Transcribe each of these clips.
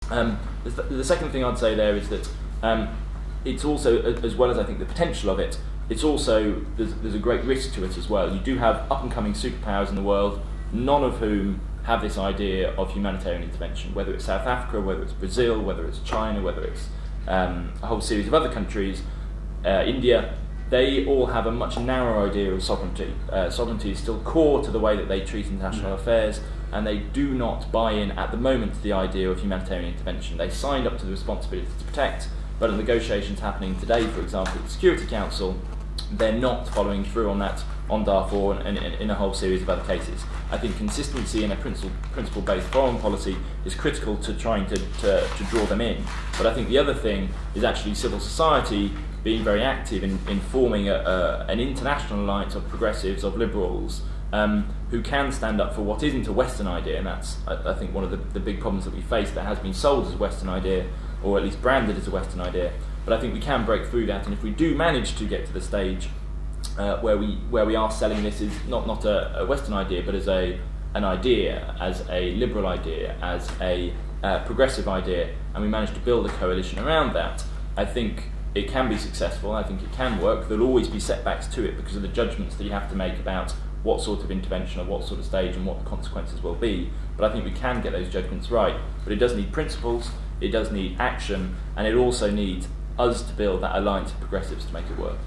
The second thing I'd say there is that it's also, as well as I think the potential of it, it's also, there's a great risk to it as well. You do have up-and-coming superpowers in the world, none of whom have this idea of humanitarian intervention, whether it's South Africa, whether it's Brazil, whether it's China, whether it's a whole series of other countries, India. They all have a much narrower idea of sovereignty. Sovereignty is still core to the way that they treat international affairs, and they do not buy in at the moment to the idea of humanitarian intervention. They signed up to the responsibility to protect, but in negotiations happening today, for example, at the Security Council, they're not following through on that on Darfur and in a whole series of other cases. I think consistency in a principle-based foreign policy is critical to trying to draw them in. But I think the other thing is actually civil society being very active in forming an international alliance of progressives, of liberals, who can stand up for what isn't a Western idea, and that's, I think, one of the big problems that we face that has been sold as a Western idea, or at least branded as a Western idea. But I think we can break through that, and if we do manage to get to the stage where we are selling this as not a Western idea, but as an idea, as a liberal idea, as a progressive idea, and we manage to build a coalition around that, I think it can be successful. I think it can work. There'll always be setbacks to it because of the judgments that you have to make about what sort of intervention or what sort of stage and what the consequences will be. But I think we can get those judgments right. But it does need principles, it does need action, and it also needs us to build that alliance of progressives to make it work.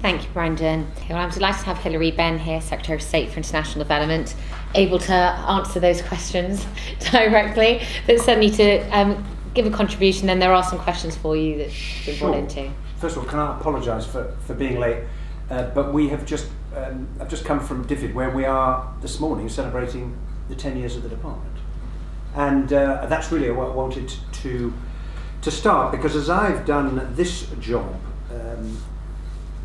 Thank you, Brendan. Well, I'm delighted to have Hilary Benn here, Secretary of State for International Development, able to answer those questions directly, but certainly to give a contribution. Then there are some questions for you that we've brought into. First of all, can I apologise for being late? But we have just, I've just come from DFID, where we are this morning celebrating the 10 years of the department. And that's really what I wanted to start, because as I've done this job,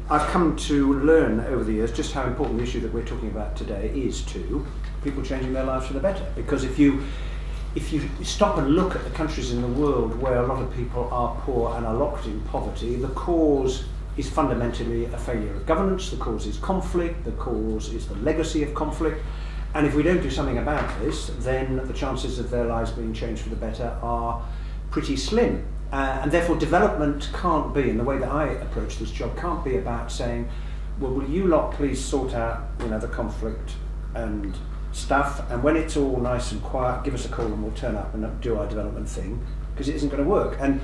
I've come to learn over the years just how important the issue that we're talking about today is to people changing their lives for the better. Because if you stop and look at the countries in the world where a lot of people are poor and are locked in poverty, the cause is fundamentally a failure of governance, the cause is conflict, the cause is the legacy of conflict, and if we don't do something about this, then the chances of their lives being changed for the better are pretty slim. And therefore development can't be, in the way that I approach this job, can't be about saying, well, will you lot please sort out, the conflict and stuff, and when it's all nice and quiet, give us a call and we'll turn up and do our development thing, because it isn't going to work. And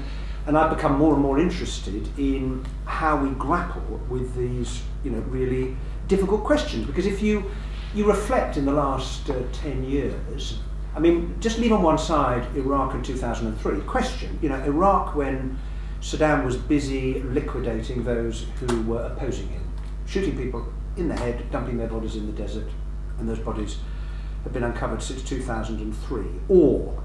I've become more and more interested in how we grapple with these, really difficult questions. Because if you reflect in the last 10 years, I mean, just leave on one side Iraq in 2003. Question, Iraq when Saddam was busy liquidating those who were opposing him, shooting people in the head, dumping their bodies in the desert, and those bodies have been uncovered since 2003. Or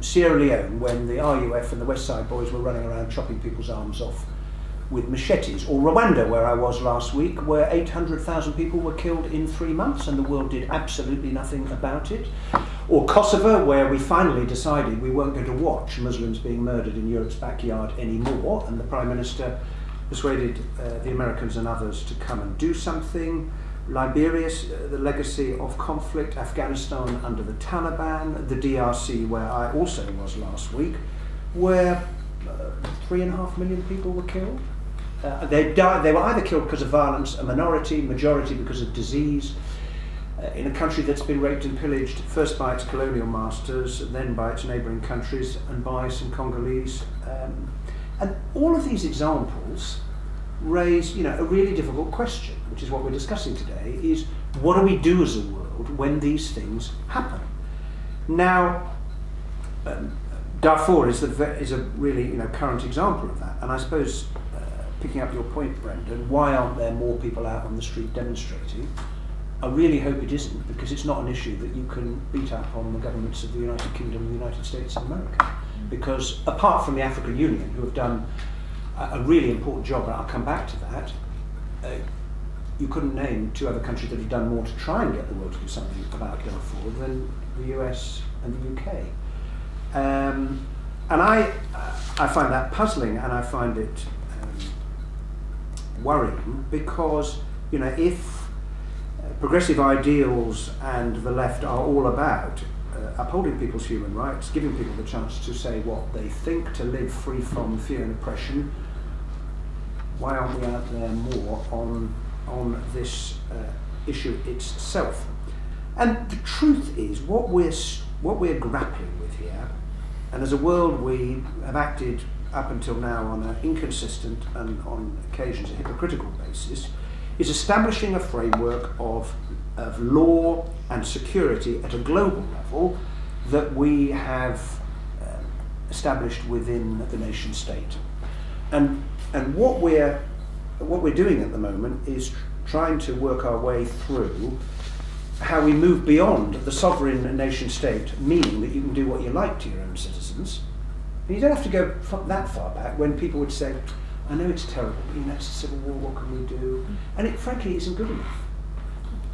Sierra Leone, when the RUF and the West Side boys were running around chopping people's arms off with machetes. Or Rwanda, where I was last week, where 800,000 people were killed in 3 months and the world did absolutely nothing about it. Or Kosovo, where we finally decided we weren't going to watch Muslims being murdered in Europe's backyard anymore, and the Prime Minister persuaded the Americans and others to come and do something. Liberia, the legacy of conflict. Afghanistan under the Taliban. The DRC, where I also was last week, where 3.5 million people were killed. They were either killed because of violence, a minority, majority because of disease, in a country that's been raped and pillaged first by its colonial masters, then by its neighbouring countries, and by some Congolese. And all of these examples raise, a really difficult question, which is what we're discussing today, is what do we do as a world when these things happen? Now, Darfur is a really current example of that, and I suppose, picking up your point, Brendan, why aren't there more people out on the street demonstrating? I really hope it isn't, because it's not an issue that you can beat up on the governments of the United Kingdom and the United States of America. Because apart from the African Union, who have done a really important job, and I'll come back to that, you couldn't name two other countries that have done more to try and get the world to do something about Darfur than the US and the UK. And I find that puzzling, and I find it worrying, because if progressive ideals and the left are all about upholding people's human rights, giving people the chance to say what they think, to live free from fear and oppression. Why aren't we out there more on this issue itself? And the truth is, what we're grappling with here, and as a world we have acted up until now on an inconsistent and on occasions a hypocritical basis, is establishing a framework of law and security at a global level that we have established within the nation state. And what we're doing at the moment is trying to work our way through how we move beyond the sovereign nation state, meaning that you can do what you like to your own citizens. And you don't have to go that far back when people would say, I know it's terrible, but it's a civil war, what can we do? And it frankly isn't good enough.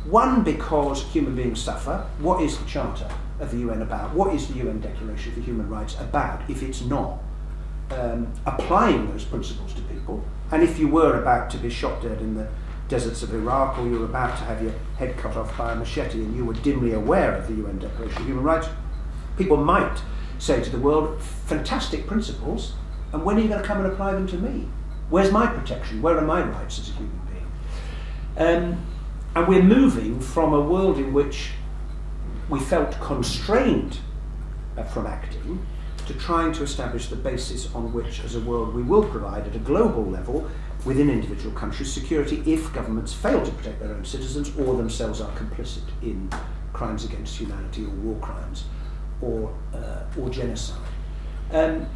One, because human beings suffer. What is the Charter of the UN about? What is the UN Declaration for Human Rights about if it's not applying those principles to people? And if you were about to be shot dead in the deserts of Iraq, or you were about to have your head cut off by a machete and you were dimly aware of the UN Declaration of Human Rights, people might say to the world, fantastic principles, and when are you going to come and apply them to me? Where's my protection? Where are my rights as a human being? And we're moving from a world in which we felt constrained from acting to trying to establish the basis on which, as a world, we will provide at a global level within individual countries security if governments fail to protect their own citizens or themselves are complicit in crimes against humanity or war crimes or genocide. And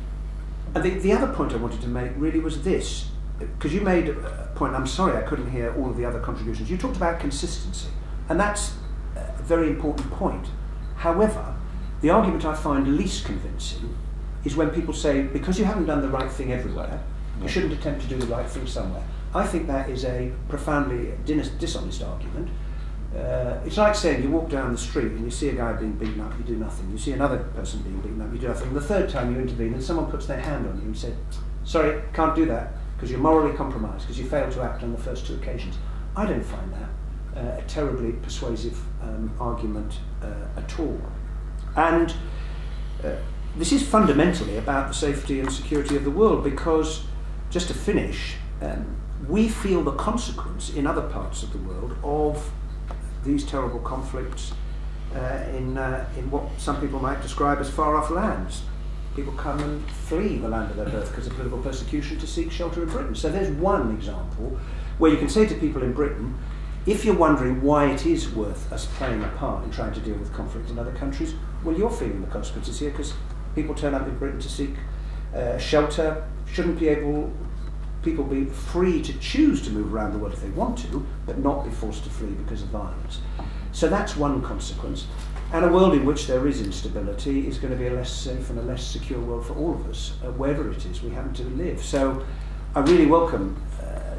the other point I wanted to make really was this, because you made a point, I'm sorry I couldn't hear all of the other contributions. You talked about consistency, and that's a very important point. However, the argument I find least convincing is when people say, because you haven't done the right thing everywhere, you shouldn't attempt to do the right thing somewhere. I think that is a profoundly dishonest argument. It's like saying you walk down the street and you see a guy being beaten up, you do nothing. You see another person being beaten up, you do nothing. The third time you intervene and someone puts their hand on you and says, sorry, can't do that, because you're morally compromised, because you failed to act on the first two occasions. I don't find that a terribly persuasive argument at all. And this is fundamentally about the safety and security of the world, because, just to finish, we feel the consequence in other parts of the world of these terrible conflicts in what some people might describe as far-off lands. People come and flee the land of their birth because of political persecution to seek shelter in Britain. So there's one example where you can say to people in Britain, if you're wondering why it is worth us playing a part in trying to deal with conflict in other countries, well, you're feeling the consequences here, because people turn up in Britain to seek shelter. Shouldn't people be free to choose to move around the world if they want to, but not be forced to flee because of violence? So that's one consequence. And a world in which there is instability is going to be a less safe and a less secure world for all of us, wherever it is we happen to live. So I really welcome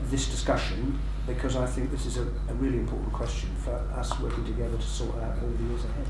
this discussion, because I think this is a really important question for us working together to sort out over the years ahead.